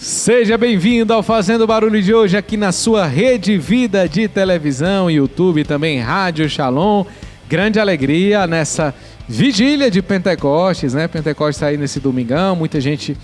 Seja bem-vindo ao Fazendo Barulho de hoje aqui na sua Rede Vida de televisão, YouTube, também Rádio Shalom. Grande alegria nessa vigília de Pentecostes, né? Pentecostes aí nesse domingão, muita gente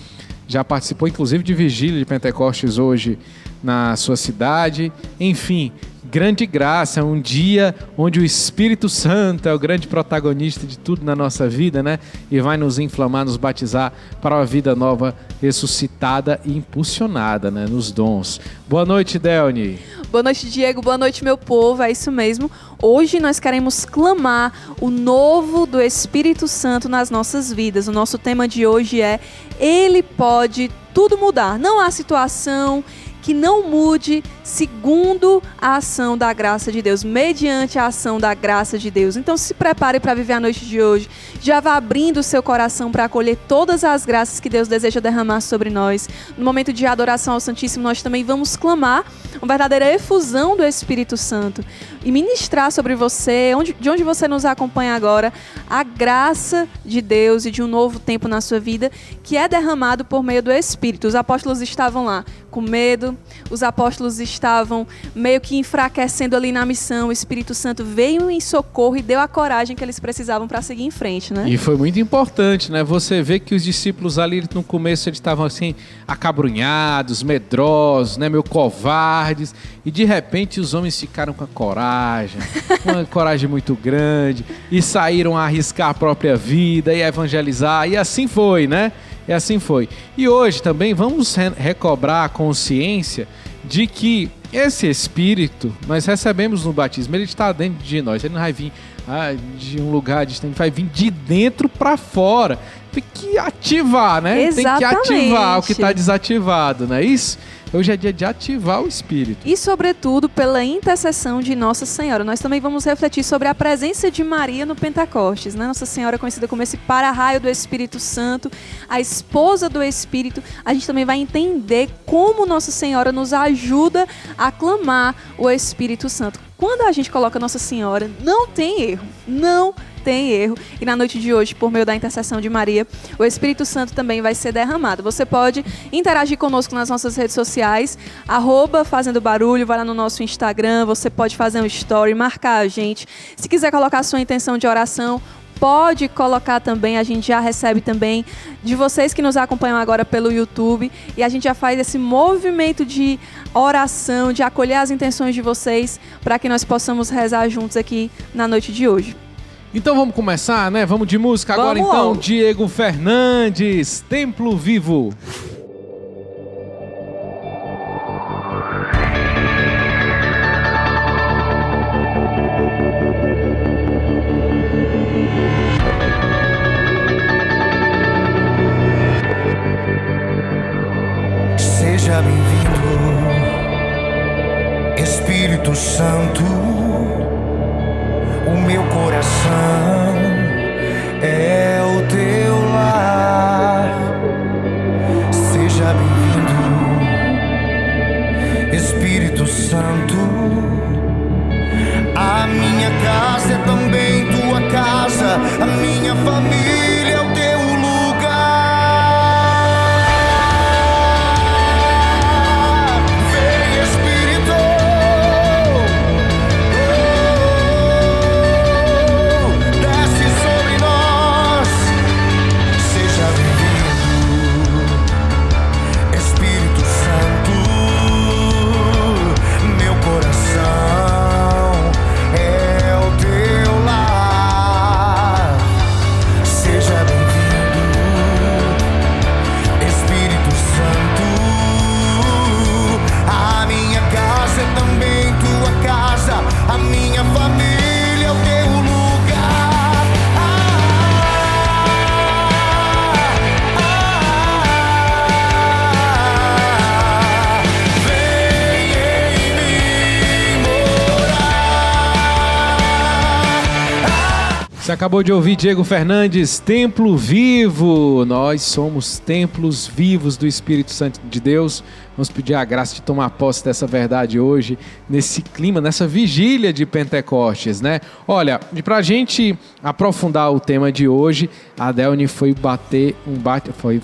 já participou inclusive de vigília de Pentecostes hoje na sua cidade. Enfim, grande graça, é um dia onde o Espírito Santo é o grande protagonista de tudo na nossa vida, né? E vai nos inflamar, nos batizar para uma vida nova, ressuscitada e impulsionada, né? Nos dons. Boa noite, Delny. Boa noite, Diego. Boa noite, meu povo. É isso mesmo. Hoje nós queremos clamar o novo do Espírito Santo nas nossas vidas. O nosso tema de hoje é: Ele pode tudo mudar. Não há situação que não mude segundo a ação da graça de Deus, mediante a ação da graça de Deus. Então se prepare para viver a noite de hoje. Já vá abrindo o seu coração para acolher todas as graças que Deus deseja derramar sobre nós. No momento de adoração ao Santíssimo, nós também vamos clamar uma verdadeira efusão do Espírito Santo e ministrar sobre você, de onde você nos acompanha agora, a graça de Deus e de um novo tempo na sua vida que é derramado por meio do Espírito. Os apóstolos estavam lá com medo, os apóstolos estavam meio que enfraquecendo ali na missão. O Espírito Santo veio em socorro e deu a coragem que eles precisavam para seguir em frente, né? E foi muito importante, né? Você vê que os discípulos ali no começo eles estavam assim acabrunhados, medrosos, né? Meio covardes, e de repente os homens ficaram com a coragem, uma coragem muito grande, e saíram a arriscar a própria vida e a evangelizar, e assim foi, né? E assim foi. E hoje também vamos recobrar a consciência de que esse Espírito nós recebemos no batismo, ele está dentro de nós, ele não vai vir de um lugar distante, vai vir de dentro para fora. Tem que ativar, né? Exatamente. Tem que ativar o que está desativado, não é isso? Hoje é dia de ativar o Espírito. E, sobretudo, pela intercessão de Nossa Senhora. Nós também vamos refletir sobre a presença de Maria no Pentecostes, né? Nossa Senhora, conhecida como esse para-raio do Espírito Santo, a esposa do Espírito. A gente também vai entender como Nossa Senhora nos ajuda a clamar o Espírito Santo. Quando a gente coloca Nossa Senhora, não tem erro. Não tem erro. E na noite de hoje, por meio da intercessão de Maria, o Espírito Santo também vai ser derramado. Você pode interagir conosco nas nossas redes sociais, @Fazendo Barulho, vai lá no nosso Instagram, você pode fazer um story, marcar a gente. Se quiser colocar a sua intenção de oração, pode colocar também, a gente já recebe também de vocês que nos acompanham agora pelo YouTube, e a gente já faz esse movimento de oração, de acolher as intenções de vocês, para que nós possamos rezar juntos aqui na noite de hoje. Então vamos começar, né? Vamos de música agora então. Diego Fernandes, Templo Vivo. Seja bem-vindo, Espírito Santo. O meu coração é o teu lar. Seja bem-vindo, Espírito Santo. A minha casa é também tua casa, a minha família é o teu lugar. Vem, Espírito. Desce sobre nós. Seja bem-vindo, Espírito Santo. Meu coração é o teu lar. Seja bem-vindo, Espírito Santo. A minha casa é também tua casa, a minha família é o teu lugar. Vem em mim morar. Você acabou de ouvir Diego Fernandes, Templo Vivo. Nós somos templos vivos do Espírito Santo de Deus. Vamos pedir a graça de tomar posse dessa verdade hoje, nesse clima, nessa vigília de Pentecostes, né? Olha, pra gente aprofundar o tema de hoje, a Delny foi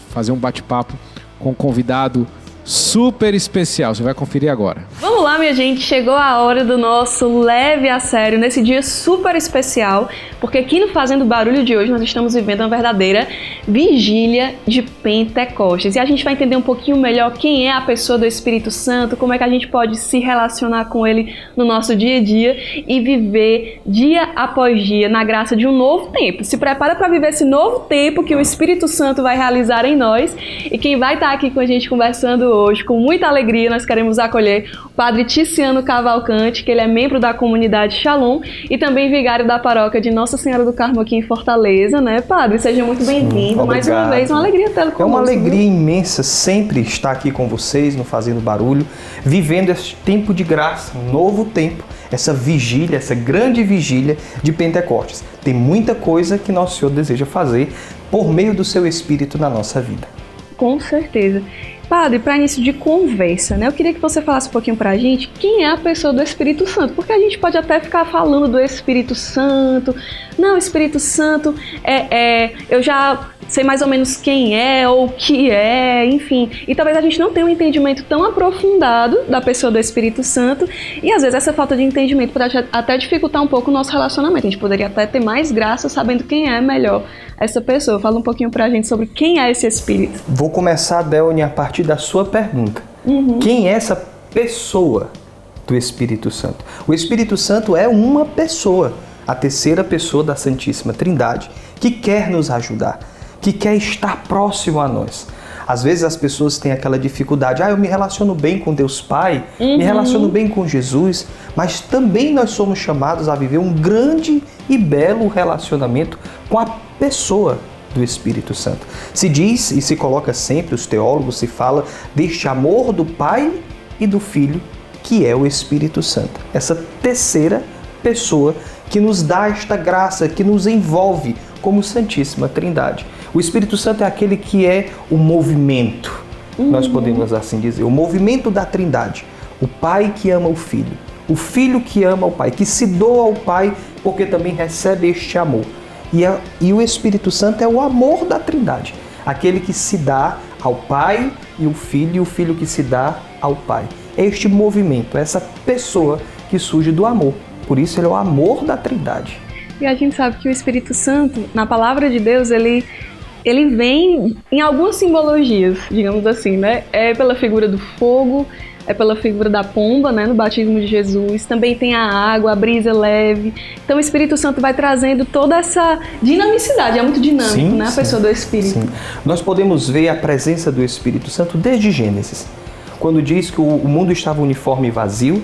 fazer um bate-papo com um convidado super especial. Você vai conferir agora. Vamos lá, minha gente, chegou a hora do nosso Leve a Sério, nesse dia super especial, porque aqui no Fazendo Barulho de hoje nós estamos vivendo uma verdadeira vigília de Pentecostes. E a gente vai entender um pouquinho melhor quem é a pessoa do Espírito Santo, como é que a gente pode se relacionar com ele no nosso dia a dia e viver dia após dia na graça de um novo tempo. Se prepara para viver esse novo tempo que o Espírito Santo vai realizar em nós. E quem vai estar aqui com a gente conversando hoje, com muita alegria, nós queremos acolher o Padre Ticiano Cavalcante, que ele é membro da comunidade Shalom e também vigário da paróquia de Nossa Senhora do Carmo aqui em Fortaleza, né, Padre? Seja muito bem-vindo. Mais uma vez, uma alegria tê-lo conosco. É uma alegria imensa sempre estar aqui com vocês no Fazendo Barulho, vivendo esse tempo de graça, um novo tempo, essa vigília, essa grande vigília de Pentecostes. Tem muita coisa que nosso Senhor deseja fazer por meio do seu Espírito na nossa vida. Com certeza. Padre, para início de conversa, né? Eu queria que você falasse um pouquinho pra gente quem é a pessoa do Espírito Santo, porque a gente pode até ficar falando do Espírito Santo. Não, o Espírito Santo eu já sei mais ou menos quem é ou o que é, enfim. E talvez a gente não tenha um entendimento tão aprofundado da pessoa do Espírito Santo e às vezes essa falta de entendimento pode até dificultar um pouco o nosso relacionamento. A gente poderia até ter mais graça sabendo quem é melhor essa pessoa. Fala um pouquinho pra gente sobre quem é esse Espírito. Vou começar, Delny, a partir da sua pergunta. Quem é essa pessoa do Espírito Santo? O Espírito Santo é uma pessoa, a terceira pessoa da Santíssima Trindade, que quer nos ajudar, que quer estar próximo a nós. Às vezes as pessoas têm aquela dificuldade, eu me relaciono bem com Deus Pai, me relaciono bem com Jesus, mas também nós somos chamados a viver um grande e belo relacionamento com a pessoa do Espírito Santo. Se diz e se coloca sempre, os teólogos se fala deste amor do Pai e do Filho, que é o Espírito Santo. Essa terceira pessoa que nos dá esta graça, que nos envolve como Santíssima Trindade. O Espírito Santo é aquele que é o movimento, nós podemos assim dizer, o movimento da Trindade. O Pai que ama o Filho que ama o Pai, que se doa ao Pai porque também recebe este amor. E o Espírito Santo é o amor da Trindade, aquele que se dá ao Pai e o Filho que se dá ao Pai. É este movimento, essa pessoa que surge do amor. Por isso ele é o amor da Trindade. E a gente sabe que o Espírito Santo, na palavra de Deus, ele vem em algumas simbologias, digamos assim, né? É pela figura do fogo, é pela figura da pomba, né, no batismo de Jesus, também tem a água, a brisa leve. Então o Espírito Santo vai trazendo toda essa dinamicidade, é muito dinâmico, sim, né, a pessoa do Espírito. Sim. Nós podemos ver a presença do Espírito Santo desde Gênesis, quando diz que o mundo estava uniforme e vazio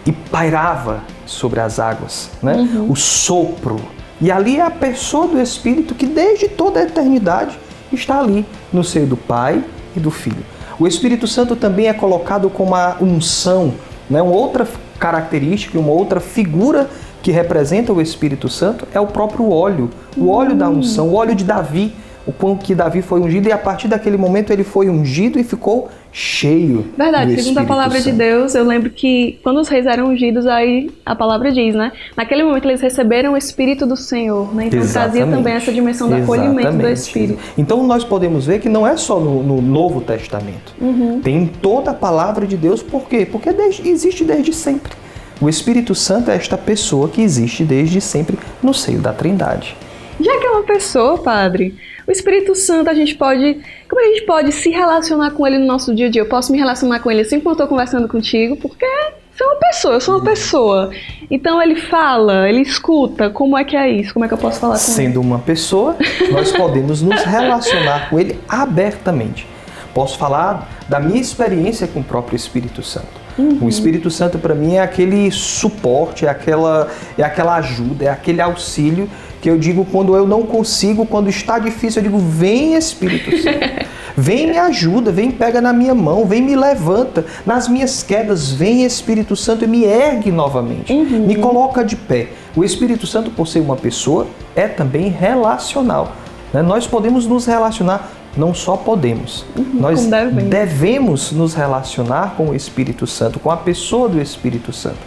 e pairava sobre as águas, né? O sopro. E ali é a pessoa do Espírito que desde toda a eternidade está ali, no seio do Pai e do Filho. O Espírito Santo também é colocado como a unção, né? Uma outra característica, uma outra figura que representa o Espírito Santo é o próprio óleo, o óleo da unção, o óleo de Davi, o quão que Davi foi ungido e a partir daquele momento ele foi ungido e ficou cheio. Verdade, segundo a palavra de Deus, eu lembro que quando os reis eram ungidos, aí a palavra diz, né? Naquele momento eles receberam o Espírito do Senhor, né? Então trazia também essa dimensão do acolhimento do Espírito. Então nós podemos ver que não é só no Novo Testamento. Tem em toda a palavra de Deus, por quê? Porque existe desde sempre. O Espírito Santo é esta pessoa que existe desde sempre no seio da Trindade. Já que é uma pessoa, Padre, o Espírito Santo, como a gente pode se relacionar com ele no nosso dia a dia? Eu posso me relacionar com ele assim como eu estou conversando contigo, porque você é uma pessoa, eu sou uma pessoa. Então ele fala, ele escuta, como é que é isso? Como é que eu posso falar com ele? Sendo uma pessoa, nós podemos nos relacionar com ele abertamente. Posso falar da minha experiência com o próprio Espírito Santo. O Espírito Santo para mim é aquele suporte, é aquela ajuda, é aquele auxílio que eu digo quando eu não consigo, quando está difícil, eu digo, vem Espírito Santo, vem me ajuda, vem pega na minha mão, vem me levanta, nas minhas quedas, vem Espírito Santo e me ergue novamente, me coloca de pé. O Espírito Santo, por ser uma pessoa, é também relacional, né? Nós podemos nos relacionar, não só podemos, nós devemos nos relacionar com o Espírito Santo, com a pessoa do Espírito Santo.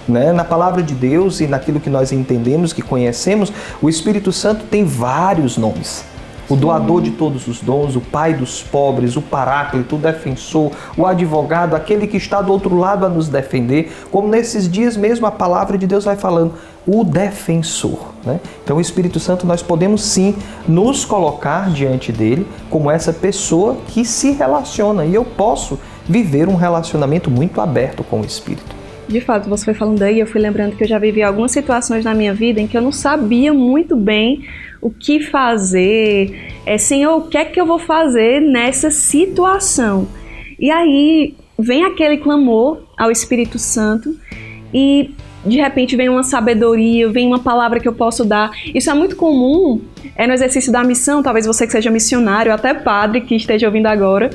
Né? Na palavra de Deus e naquilo que nós entendemos, que conhecemos, o Espírito Santo tem vários nomes. o doador de todos os dons, o Pai dos pobres, o Paráclito, o defensor, o advogado, aquele que está do outro lado a nos defender, como nesses dias mesmo a palavra de Deus vai falando, o defensor, né? Então o Espírito Santo nós podemos sim nos colocar diante dele como essa pessoa que se relaciona, e eu posso viver um relacionamento muito aberto com o Espírito. De fato, você foi falando aí, eu fui lembrando que eu já vivi algumas situações na minha vida em que eu não sabia muito bem o que fazer, Senhor, o que é que eu vou fazer nessa situação? E aí vem aquele clamor ao Espírito Santo e de repente vem uma sabedoria, vem uma palavra que eu posso dar. Isso é muito comum no exercício da missão, talvez você que seja missionário, até padre que esteja ouvindo agora.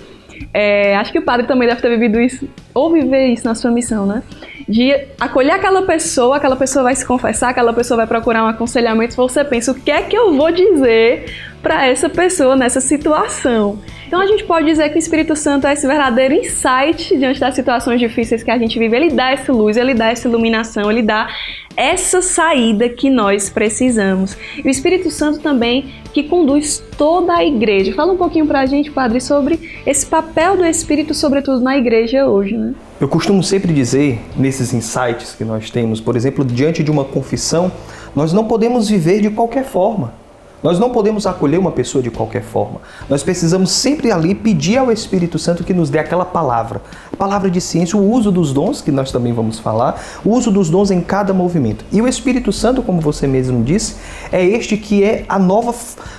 Acho que o padre também deve ter vivido isso, ou viver isso na sua missão, né? De acolher aquela pessoa vai se confessar, aquela pessoa vai procurar um aconselhamento, você pensa, o que é que eu vou dizer para essa pessoa nessa situação? Então a gente pode dizer que o Espírito Santo é esse verdadeiro insight diante das situações difíceis que a gente vive. Ele dá essa luz, ele dá essa iluminação, ele dá essa saída que nós precisamos. E o Espírito Santo também que conduz toda a igreja. Fala um pouquinho pra gente, padre, sobre esse papel do Espírito, sobretudo na igreja hoje, né? Eu costumo sempre dizer, nesses insights que nós temos, por exemplo, diante de uma confissão, nós não podemos viver de qualquer forma. Nós não podemos acolher uma pessoa de qualquer forma. Nós precisamos sempre ali pedir ao Espírito Santo que nos dê aquela palavra. A palavra de ciência, o uso dos dons, que nós também vamos falar, o uso dos dons em cada movimento. E o Espírito Santo, como você mesmo disse, é este que é a nova,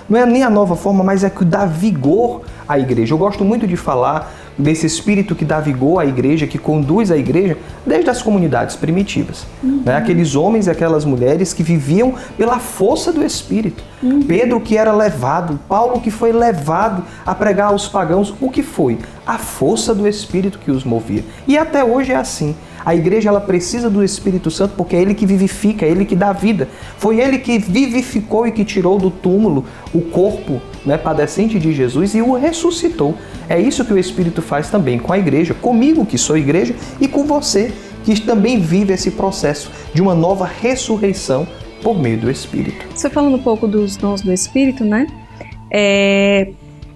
não é nem a nova forma, mas é que dá vigor à igreja. Eu gosto muito de falar desse Espírito que dá vigor à igreja, que conduz a igreja desde as comunidades primitivas. Né? Aqueles homens e aquelas mulheres que viviam pela força do Espírito. Pedro que era levado, Paulo que foi levado a pregar aos pagãos, o que foi? A força do Espírito que os movia. E até hoje é assim. A igreja ela precisa do Espírito Santo porque é Ele que vivifica, é Ele que dá vida. Foi Ele que vivificou e que tirou do túmulo o corpo, né, padecente de Jesus e o ressuscitou. É isso que o Espírito faz também com a igreja, comigo que sou igreja e com você que também vive esse processo de uma nova ressurreição por meio do Espírito. Você falando um pouco dos dons do Espírito, né?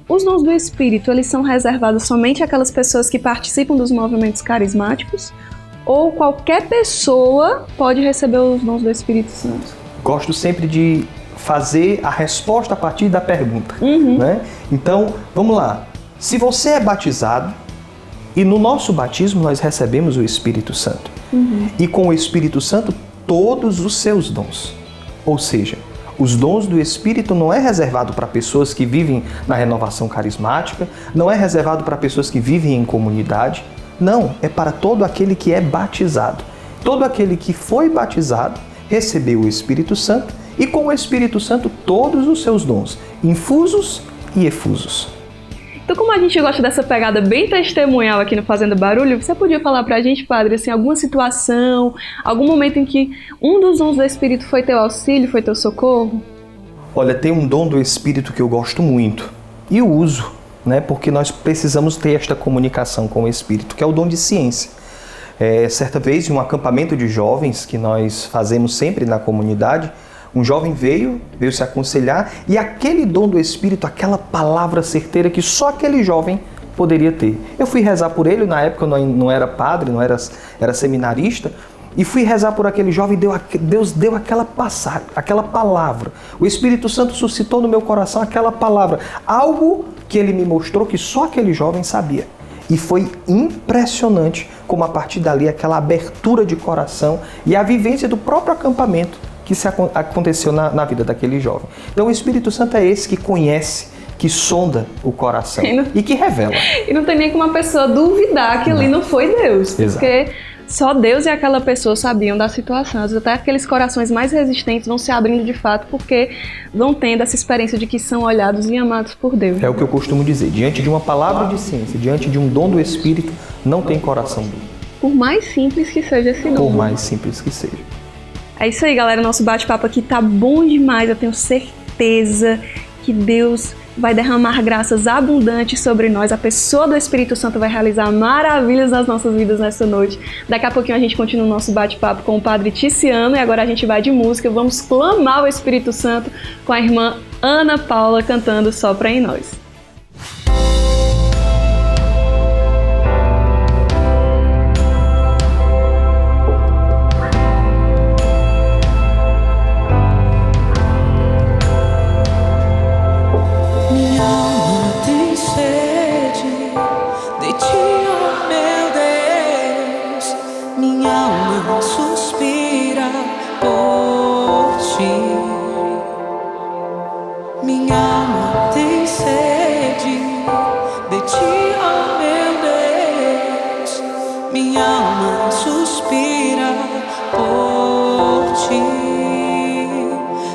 Os dons do Espírito, eles são reservados somente àquelas pessoas que participam dos movimentos carismáticos? Ou qualquer pessoa pode receber os dons do Espírito Santo? Gosto sempre de fazer a resposta a partir da pergunta. Né? Então, vamos lá. Se você é batizado, e no nosso batismo nós recebemos o Espírito Santo. E com o Espírito Santo, todos os seus dons. Ou seja, os dons do Espírito não é reservado para pessoas que vivem na renovação carismática, não é reservado para pessoas que vivem em comunidade. Não, é para todo aquele que é batizado. Todo aquele que foi batizado recebeu o Espírito Santo e com o Espírito Santo todos os seus dons, infusos e efusos. Então, como a gente gosta dessa pegada bem testemunhal aqui no Fazendo Barulho, você podia falar pra gente, padre, assim, alguma situação, algum momento em que um dos dons do Espírito foi teu auxílio, foi teu socorro? Olha, tem um dom do Espírito que eu gosto muito e o uso, né? Porque nós precisamos ter esta comunicação com o Espírito, que é o dom de ciência. Certa vez, em um acampamento de jovens que nós fazemos sempre na comunidade, um jovem veio se aconselhar e aquele dom do Espírito, aquela palavra certeira que só aquele jovem poderia ter. Eu fui rezar por ele, na época eu não era padre, era seminarista, e fui rezar por aquele jovem e Deus deu aquela passagem, aquela palavra. O Espírito Santo suscitou no meu coração aquela palavra, algo que ele me mostrou que só aquele jovem sabia. E foi impressionante como a partir dali aquela abertura de coração e a vivência do próprio acampamento que aconteceu na vida daquele jovem. Então o Espírito Santo é esse que conhece, que sonda o coração e que revela. E não tem nem como uma pessoa duvidar que ali não foi Deus. Exato. Porque só Deus e aquela pessoa sabiam da situação. Até aqueles corações mais resistentes vão se abrindo de fato porque vão tendo essa experiência de que são olhados e amados por Deus. É o que eu costumo dizer. Diante de uma palavra de ciência, diante de um dom do Espírito, não tem coração duro. Por mais simples que seja esse dom. Por mais simples que seja. É isso aí, galera. Nosso bate-papo aqui tá bom demais. Eu tenho certeza que Deus vai derramar graças abundantes sobre nós. A pessoa do Espírito Santo vai realizar maravilhas nas nossas vidas nessa noite. Daqui a pouquinho a gente continua o nosso bate-papo com o Padre Ticiano e agora a gente vai de música. Vamos clamar o Espírito Santo com a irmã Ana Paula cantando Sopra em Nós. Minha alma tem sede de ti, oh meu Deus. Minha alma suspira por ti. Minha alma tem sede de ti, oh meu Deus. Minha alma suspira por ti.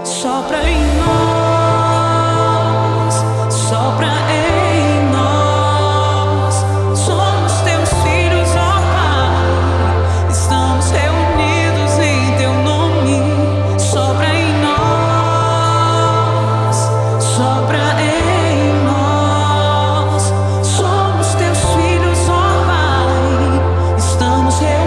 Sopra em nós, sopra em nós. Somos teus filhos, ó Pai. Estamos reunidos em teu nome. Sopra em nós, sopra em nós. Somos teus filhos, ó Pai. Estamos reunidos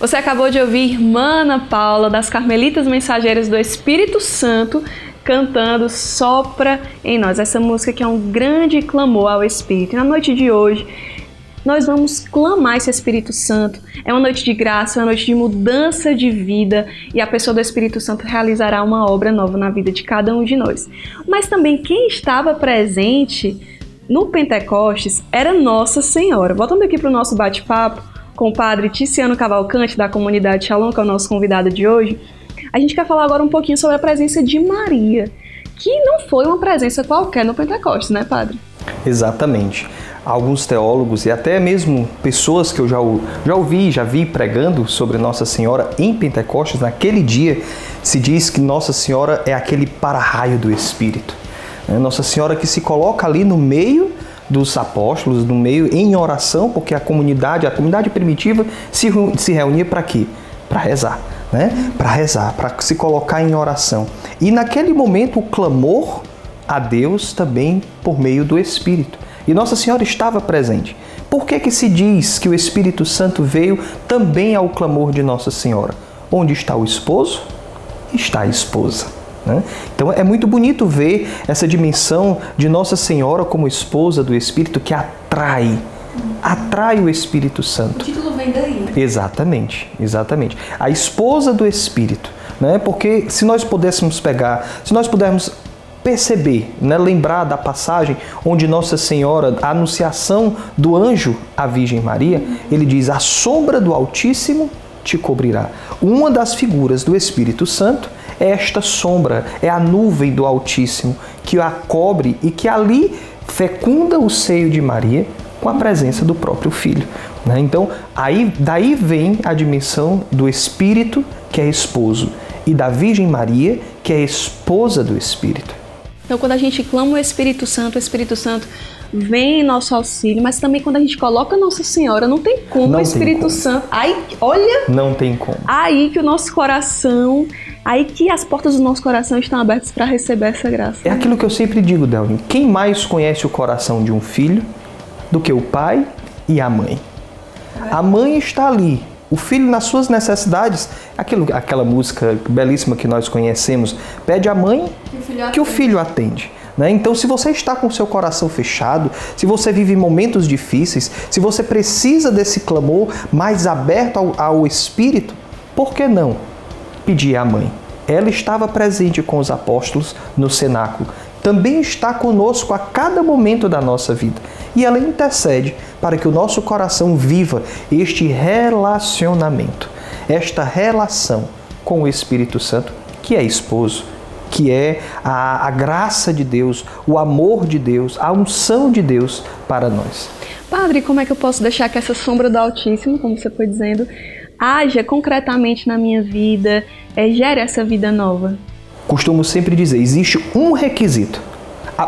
Você acabou de ouvir Irmã Ana Paula, das Carmelitas Mensageiras do Espírito Santo, cantando Sopra em Nós. Essa música que é um grande clamor ao Espírito. E na noite de hoje, nós vamos clamar esse Espírito Santo. É uma noite de graça, é uma noite de mudança de vida, e a pessoa do Espírito Santo realizará uma obra nova na vida de cada um de nós. Mas também quem estava presente no Pentecostes era Nossa Senhora. Voltando aqui para o nosso bate-papo com o padre Ticiano Cavalcante, da comunidade Shalom, que é o nosso convidado de hoje, a gente quer falar agora um pouquinho sobre a presença de Maria, que não foi uma presença qualquer no Pentecostes, né, padre? Exatamente. Alguns teólogos e até mesmo pessoas que eu já vi pregando sobre Nossa Senhora em Pentecostes, naquele dia se diz que Nossa Senhora é aquele para-raio do Espírito. Nossa Senhora que se coloca ali no meio dos apóstolos, no meio em oração, porque a comunidade primitiva se reunia para quê? Para rezar, né? Para rezar, para se colocar em oração. E naquele momento o clamor a Deus também por meio do Espírito. E Nossa Senhora estava presente. Por que se diz que o Espírito Santo veio também ao clamor de Nossa Senhora? Onde está o esposo, está a esposa. Né? Então é muito bonito ver essa dimensão de Nossa Senhora como esposa do Espírito que atrai o Espírito Santo. O título vem daí. Exatamente. A esposa do Espírito. Né? Porque se nós pudermos perceber, né, lembrar da passagem onde Nossa Senhora, a anunciação do anjo à Virgem Maria, ele diz: a sombra do Altíssimo te cobrirá. Uma das figuras do Espírito Santo é esta sombra, é a nuvem do Altíssimo que a cobre e que ali fecunda o seio de Maria com a presença do próprio Filho. Né? Então, daí vem a dimensão do Espírito, que é esposo, e da Virgem Maria, que é esposa do Espírito. Então, quando a gente clama o Espírito Santo vem em nosso auxílio, mas também quando a gente coloca Nossa Senhora, não tem como o Espírito Santo. Aí, olha! Não tem como. Aí que o nosso coração, aí que as portas do nosso coração estão abertas para receber essa graça. É aquilo que eu sempre digo, Delvin. Quem mais conhece o coração de um filho do que o pai e a mãe? A mãe está ali. O filho, nas suas necessidades, aquela música belíssima que nós conhecemos, pede à mãe que o filho atende. Né? Então, se você está com o seu coração fechado, se você vive momentos difíceis, se você precisa desse clamor mais aberto ao Espírito, por que não pedir à mãe? Ela estava presente com os apóstolos no cenáculo. Também está conosco a cada momento da nossa vida. E ela intercede para que o nosso coração viva este relacionamento, esta relação com o Espírito Santo, que é esposo, que é a graça de Deus, o amor de Deus, a unção de Deus para nós. Padre, como é que eu posso deixar que essa sombra do Altíssimo, como você foi dizendo, haja concretamente na minha vida, gere essa vida nova? Costumo sempre dizer, existe um requisito,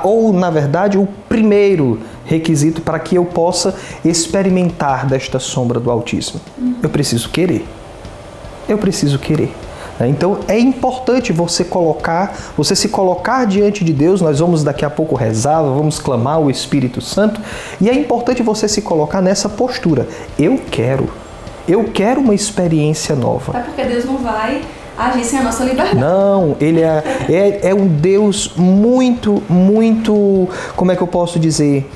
ou na verdade o primeiro requisito para que eu possa experimentar desta sombra do Altíssimo. Eu preciso querer. Então é importante você se colocar diante de Deus. Nós vamos daqui a pouco rezar, vamos clamar o Espírito Santo, e é importante você se colocar nessa postura. Eu quero uma experiência nova. É porque Deus não vai agir sem a nossa liberdade. Não, ele é um Deus muito, como é que eu posso dizer?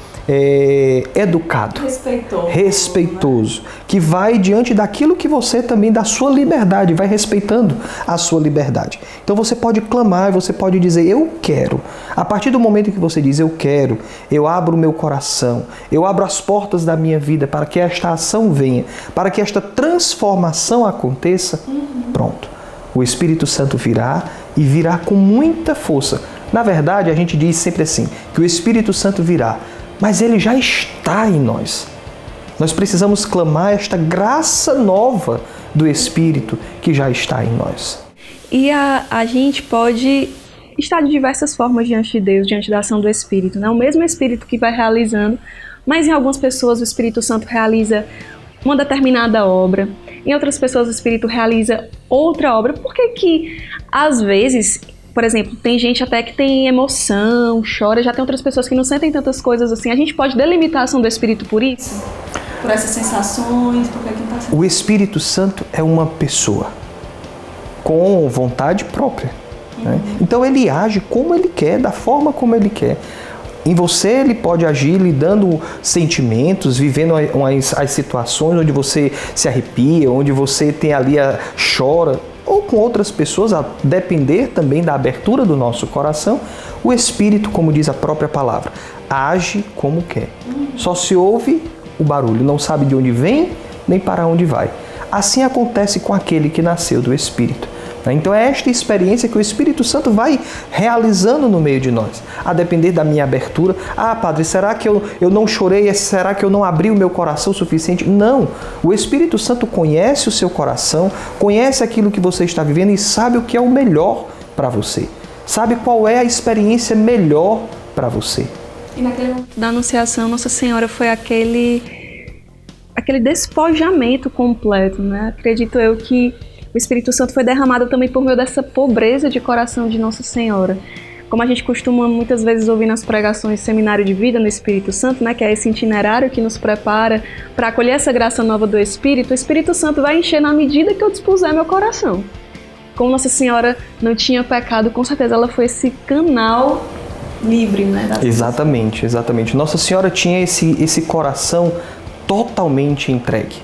Educado, respeitoso, que vai diante daquilo que você também, da sua liberdade, vai respeitando a sua liberdade. Então você pode clamar, você pode dizer, eu quero. A partir do momento que você diz, eu quero, eu abro o meu coração, eu abro as portas da minha vida para que esta ação venha, para que esta transformação aconteça, pronto. O Espírito Santo virá e virá com muita força. Na verdade, a gente diz sempre assim, que o Espírito Santo virá, mas ele já está em nós. Nós precisamos clamar esta graça nova do Espírito que já está em nós. E a gente pode estar de diversas formas diante de Deus, diante da ação do Espírito. Né? O mesmo Espírito que vai realizando, mas em algumas pessoas o Espírito Santo realiza uma determinada obra, em outras pessoas o Espírito realiza outra obra. Por que às vezes, por exemplo, tem gente até que tem emoção, chora, já tem outras pessoas que não sentem tantas coisas assim. A gente pode delimitar a ação do Espírito por isso? por essas sensações, por que está sendo... O Espírito Santo é uma pessoa com vontade própria. Né? Então ele age como ele quer, da forma como ele quer. Em você ele pode agir lhe dando sentimentos, vivendo as situações onde você se arrepia, onde você tem ali chora, ou com outras pessoas, a depender também da abertura do nosso coração. O Espírito, como diz a própria palavra, age como quer. Só se ouve o barulho, não sabe de onde vem nem para onde vai. Assim acontece com aquele que nasceu do Espírito. Então é esta experiência que o Espírito Santo vai realizando no meio de nós, a depender da minha abertura. Ah, Padre, será que eu não chorei? Será que eu não abri o meu coração o suficiente? Não, o Espírito Santo conhece o seu coração, conhece aquilo que você está vivendo e sabe o que é o melhor para você, sabe qual é a experiência melhor para você. E naquele momento da Anunciação, Nossa Senhora foi aquele despojamento completo, né? Acredito eu que o Espírito Santo foi derramado também por meio dessa pobreza de coração de Nossa Senhora. Como a gente costuma muitas vezes ouvir nas pregações Seminário de Vida no Espírito Santo, né, que é esse itinerário que nos prepara para acolher essa graça nova do Espírito, o Espírito Santo vai encher na medida que eu dispuser meu coração. Como Nossa Senhora não tinha pecado, com certeza ela foi esse canal livre, né? Exatamente, exatamente. Nossa Senhora tinha esse coração totalmente entregue.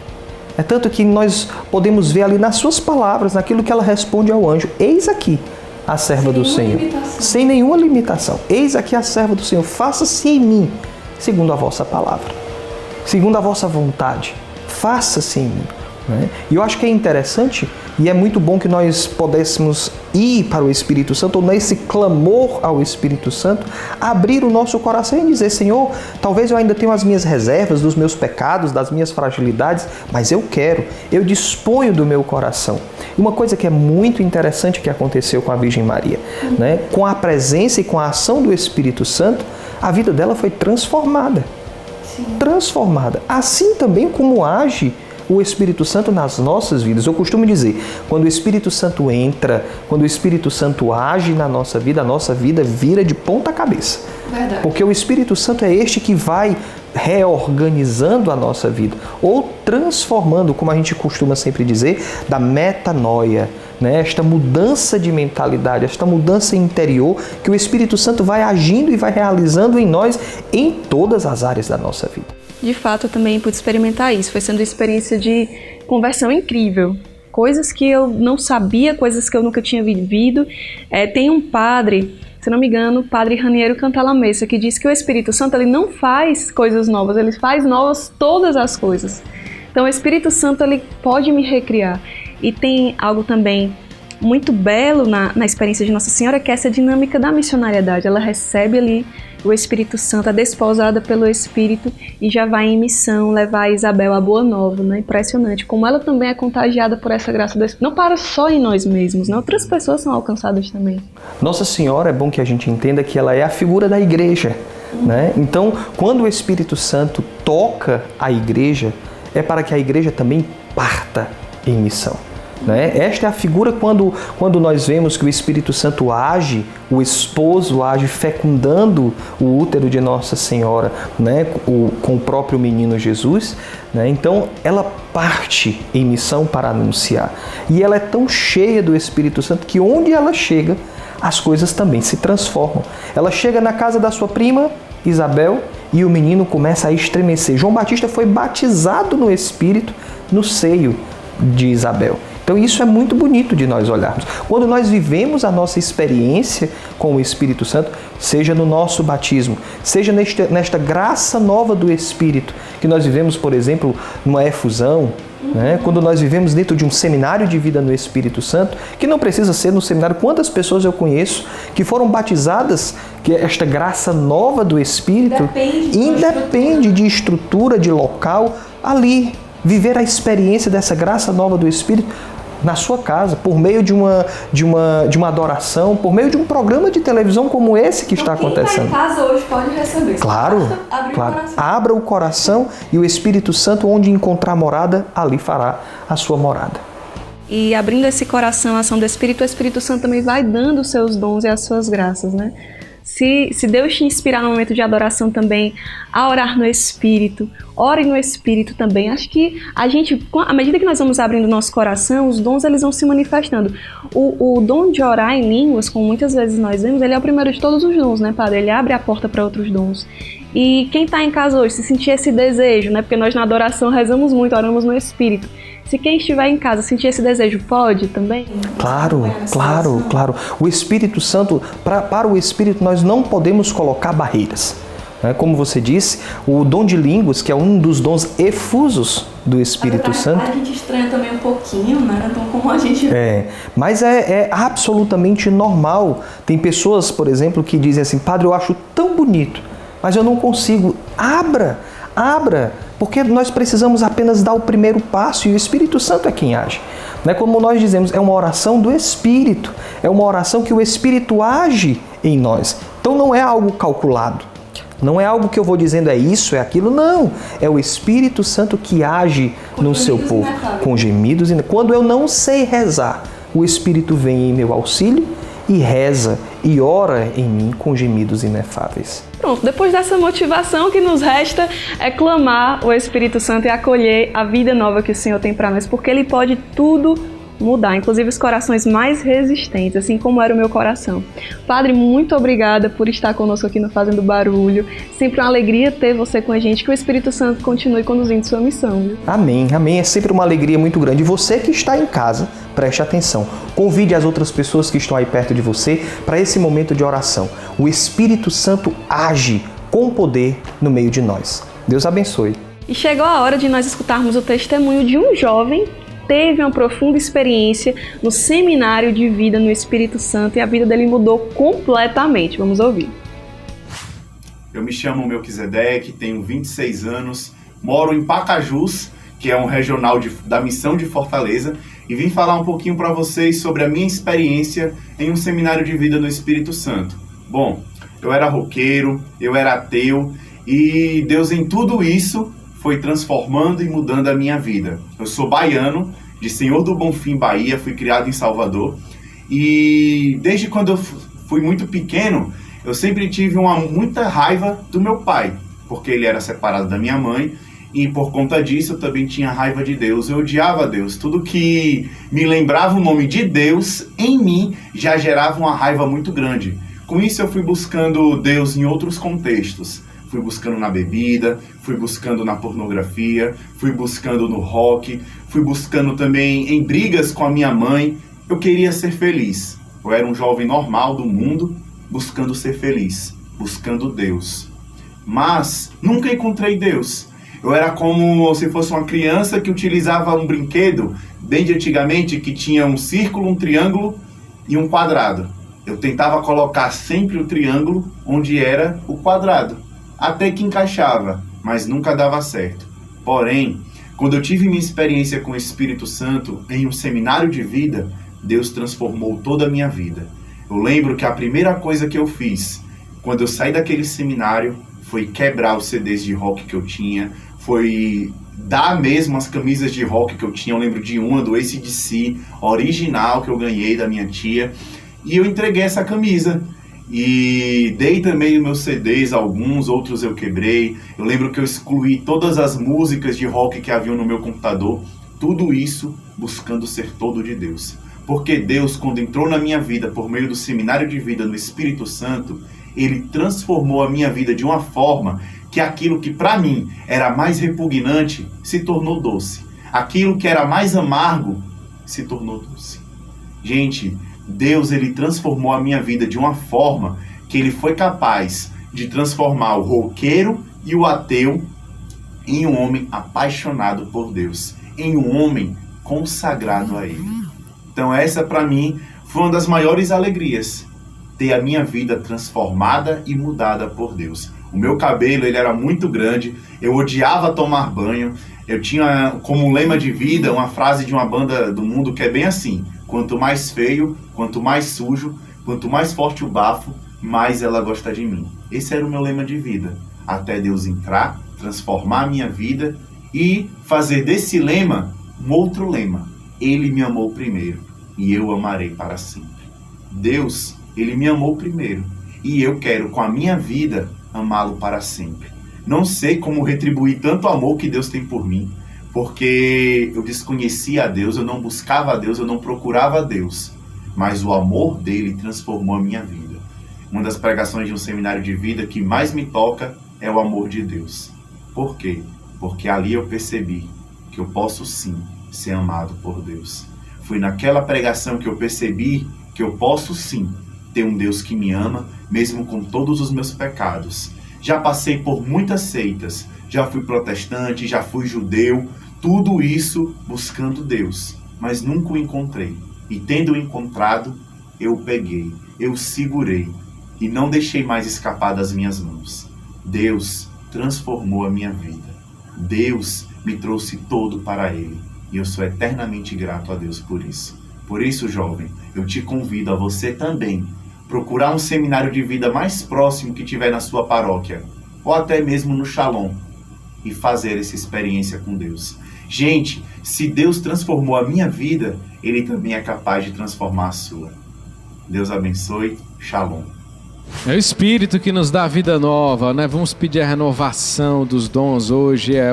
É tanto que nós podemos ver ali nas suas palavras, naquilo que ela responde ao anjo: eis aqui a serva do Senhor. Sem nenhuma limitação. Eis aqui a serva do Senhor. Faça-se em mim, segundo a vossa palavra, segundo a vossa vontade. Faça-se em mim. E eu acho que é interessante e é muito bom que nós pudéssemos ir para o Espírito Santo, ou nesse clamor ao Espírito Santo, abrir o nosso coração e dizer: Senhor, talvez eu ainda tenha as minhas reservas dos meus pecados, das minhas fragilidades, mas eu disponho do meu coração. E uma coisa que é muito interessante que aconteceu com a Virgem Maria, né? Com a presença e com a ação do Espírito Santo, a vida dela foi transformada. Sim. Transformada. Assim também como age o Espírito Santo nas nossas vidas. Eu costumo dizer, quando o Espírito Santo entra, quando o Espírito Santo age na nossa vida, a nossa vida vira de ponta cabeça. Verdade. Porque o Espírito Santo é este que vai reorganizando a nossa vida, ou transformando, como a gente costuma sempre dizer, da metanoia, né? Esta mudança de mentalidade, esta mudança interior que o Espírito Santo vai agindo e vai realizando em nós, em todas as áreas da nossa vida. De fato, eu também pude experimentar isso. Foi sendo uma experiência de conversão incrível. Coisas que eu não sabia, coisas que eu nunca tinha vivido. Tem um padre, se não me engano, o padre Raniero Cantalamessa, que diz que o Espírito Santo ele não faz coisas novas, ele faz novas todas as coisas. Então o Espírito Santo ele pode me recriar. E tem algo também muito belo na experiência de Nossa Senhora, que é essa dinâmica da missionariedade. Ela recebe ali o Espírito Santo, é desposada pelo Espírito e já vai em missão levar a Isabel a Boa Nova, né? Impressionante. Como ela também é contagiada por essa graça do Espírito. Não para só em nós mesmos, né? Outras pessoas são alcançadas também. Nossa Senhora, é bom que a gente entenda que ela é a figura da igreja, né? Então, quando o Espírito Santo toca a igreja, é para que a igreja também parta em missão. Né? Esta é a figura quando nós vemos que o Espírito Santo age, o esposo age fecundando o útero de Nossa Senhora, né? Com o próprio menino Jesus, né? Então ela parte em missão para anunciar. E ela é tão cheia do Espírito Santo que onde ela chega, as coisas também se transformam. Ela chega na casa da sua prima Isabel e o menino começa a estremecer. João Batista foi batizado no Espírito no seio de Isabel. Então isso é muito bonito de nós olharmos. Quando nós vivemos a nossa experiência com o Espírito Santo, seja no nosso batismo, seja nesta graça nova do Espírito, que nós vivemos, por exemplo, numa efusão, né? Quando nós vivemos dentro de um seminário de vida no Espírito Santo, que não precisa ser no seminário. Quantas pessoas eu conheço que foram batizadas, que esta graça nova do Espírito independe de estrutura, de local, ali, viver a experiência dessa graça nova do Espírito na sua casa, por meio de uma adoração, por meio de um programa de televisão como esse que está acontecendo. Quem está em casa hoje pode receber. Claro, claro. Abra o coração e o Espírito Santo, onde encontrar morada, ali fará a sua morada. E abrindo esse coração, a ação do Espírito, o Espírito Santo também vai dando os seus dons e as suas graças, né? Se Deus te inspirar no momento de adoração também, a orar no Espírito, ore no Espírito também. Acho que a gente, à medida que nós vamos abrindo nosso coração, os dons eles vão se manifestando. O dom de orar em línguas, como muitas vezes nós vemos, ele é o primeiro de todos os dons, né, Padre? Ele abre a porta para outros dons. E quem está em casa hoje, se sentir esse desejo, né, porque nós na adoração rezamos muito, oramos no Espírito. Se quem estiver em casa sentir esse desejo, pode também? Claro. O Espírito Santo, para o Espírito nós não podemos colocar barreiras. Como você disse, o dom de línguas, que é um dos dons efusos do Espírito Santo. A gente estranha também um pouquinho, né? Então, como a gente... Mas é absolutamente normal. Tem pessoas, por exemplo, que dizem assim, Padre, eu acho tão bonito, mas eu não consigo. Abra, porque nós precisamos apenas dar o primeiro passo e o Espírito Santo é quem age. Como nós dizemos, é uma oração do Espírito, é uma oração que o Espírito age em nós. Então não é algo calculado, não é algo que eu vou dizendo é isso, é aquilo, não. É o Espírito Santo que age no seu povo, com gemidos. Quando eu não sei rezar, o Espírito vem em meu auxílio e reza e ora em mim com gemidos inefáveis. Pronto, depois dessa motivação, o que nos resta é clamar o Espírito Santo e acolher a vida nova que o Senhor tem para nós, porque Ele pode tudo mudar, inclusive os corações mais resistentes, assim como era o meu coração. Padre, muito obrigada por estar conosco aqui no Fazendo Barulho. Sempre uma alegria ter você com a gente, que o Espírito Santo continue conduzindo sua missão. Viu? Amém. É sempre uma alegria muito grande. E você que está em casa, preste atenção. Convide as outras pessoas que estão aí perto de você para esse momento de oração. O Espírito Santo age com poder no meio de nós. Deus abençoe. E chegou a hora de nós escutarmos o testemunho de um jovem teve uma profunda experiência no seminário de vida no Espírito Santo e a vida dele mudou completamente. Vamos ouvir. Eu me chamo Melquisedeque, tenho 26 anos, moro em Pacajus, que é um regional da Missão de Fortaleza, e vim falar um pouquinho para vocês sobre a minha experiência em um seminário de vida no Espírito Santo. Bom, eu era roqueiro, eu era ateu, e Deus em tudo isso foi transformando e mudando a minha vida. Eu sou baiano, de Senhor do Bonfim, Bahia, fui criado em Salvador, e desde quando eu fui muito pequeno, eu sempre tive muita raiva do meu pai, porque ele era separado da minha mãe, e por conta disso eu também tinha raiva de Deus, eu odiava Deus. Tudo que me lembrava o nome de Deus, em mim, já gerava uma raiva muito grande. Com isso eu fui buscando Deus em outros contextos. Fui buscando na bebida, fui buscando na pornografia, fui buscando no rock, fui buscando também em brigas com a minha mãe. Eu queria ser feliz. Eu era um jovem normal do mundo, buscando ser feliz, buscando Deus. Mas nunca encontrei Deus. Eu era como se fosse uma criança que utilizava um brinquedo, bem de antigamente, que tinha um círculo, um triângulo e um quadrado. Eu tentava colocar sempre o triângulo onde era o quadrado. Até que encaixava, mas nunca dava certo. Porém, quando eu tive minha experiência com o Espírito Santo em um seminário de vida, Deus transformou toda a minha vida. Eu lembro que a primeira coisa que eu fiz, quando eu saí daquele seminário, foi quebrar os CDs de rock que eu tinha, foi dar mesmo as camisas de rock que eu tinha. Eu lembro de uma do AC/DC, original, que eu ganhei da minha tia, e eu entreguei essa camisa. E dei também os meus CDs, alguns, outros eu quebrei. Eu lembro que eu excluí todas as músicas de rock que haviam no meu computador. Tudo isso buscando ser todo de Deus. Porque Deus, quando entrou na minha vida por meio do seminário de vida no Espírito Santo, Ele transformou a minha vida de uma forma que aquilo que para mim era mais repugnante se tornou doce. Aquilo que era mais amargo se tornou doce. Gente, Deus, Ele transformou a minha vida de uma forma que Ele foi capaz de transformar o roqueiro e o ateu em um homem apaixonado por Deus, em um homem consagrado a Ele. Então essa para mim foi uma das maiores alegrias, ter a minha vida transformada e mudada por Deus. O meu cabelo, ele era muito grande, eu odiava tomar banho, eu tinha como lema de vida uma frase de uma banda do mundo que é bem assim: quanto mais feio, quanto mais sujo, quanto mais forte o bafo, mais ela gosta de mim. Esse era o meu lema de vida. Até Deus entrar, transformar a minha vida e fazer desse lema um outro lema. Ele me amou primeiro e eu amarei para sempre. Deus, Ele me amou primeiro. e eu quero, com a minha vida, amá-lo para sempre. Não sei como retribuir tanto amor que Deus tem por mim, porque eu desconhecia a Deus, eu não buscava a Deus, eu não procurava a Deus, mas o amor dele transformou a minha vida. Uma das pregações de um seminário de vida que mais me toca é o amor de Deus. Por quê? Porque ali eu percebi que eu posso sim ser amado por Deus. Foi naquela pregação que eu percebi que eu posso sim ter um Deus que me ama, mesmo com todos os meus pecados. Já passei por muitas seitas, já fui protestante, já fui judeu, tudo isso buscando Deus, mas nunca o encontrei. E tendo-o encontrado, eu o peguei, eu o segurei e não deixei mais escapar das minhas mãos. Deus transformou a minha vida. Deus me trouxe todo para Ele. E eu sou eternamente grato a Deus por isso. Por isso, jovem, eu te convido a você também procurar um seminário de vida mais próximo que tiver na sua paróquia, ou até mesmo no Shalom, e fazer essa experiência com Deus. Gente, se Deus transformou a minha vida, Ele também é capaz de transformar a sua. Deus abençoe. Shalom. É o Espírito que nos dá vida nova, né? Vamos pedir a renovação dos dons. Hoje é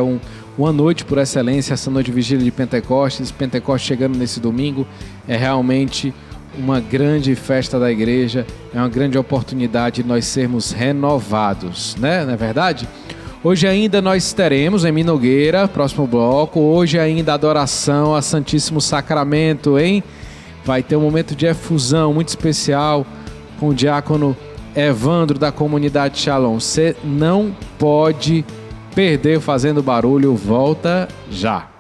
uma noite por excelência, essa noite de vigília de Pentecostes. Pentecostes chegando nesse domingo é realmente uma grande festa da igreja, é uma grande oportunidade de nós sermos renovados, né? Não é verdade? Hoje ainda nós teremos em Nogueira, próximo bloco, hoje ainda adoração a Santíssimo Sacramento, hein? Vai ter um momento de efusão muito especial com o diácono Evandro da comunidade Shalom. Você não pode perder. Fazendo Barulho volta já.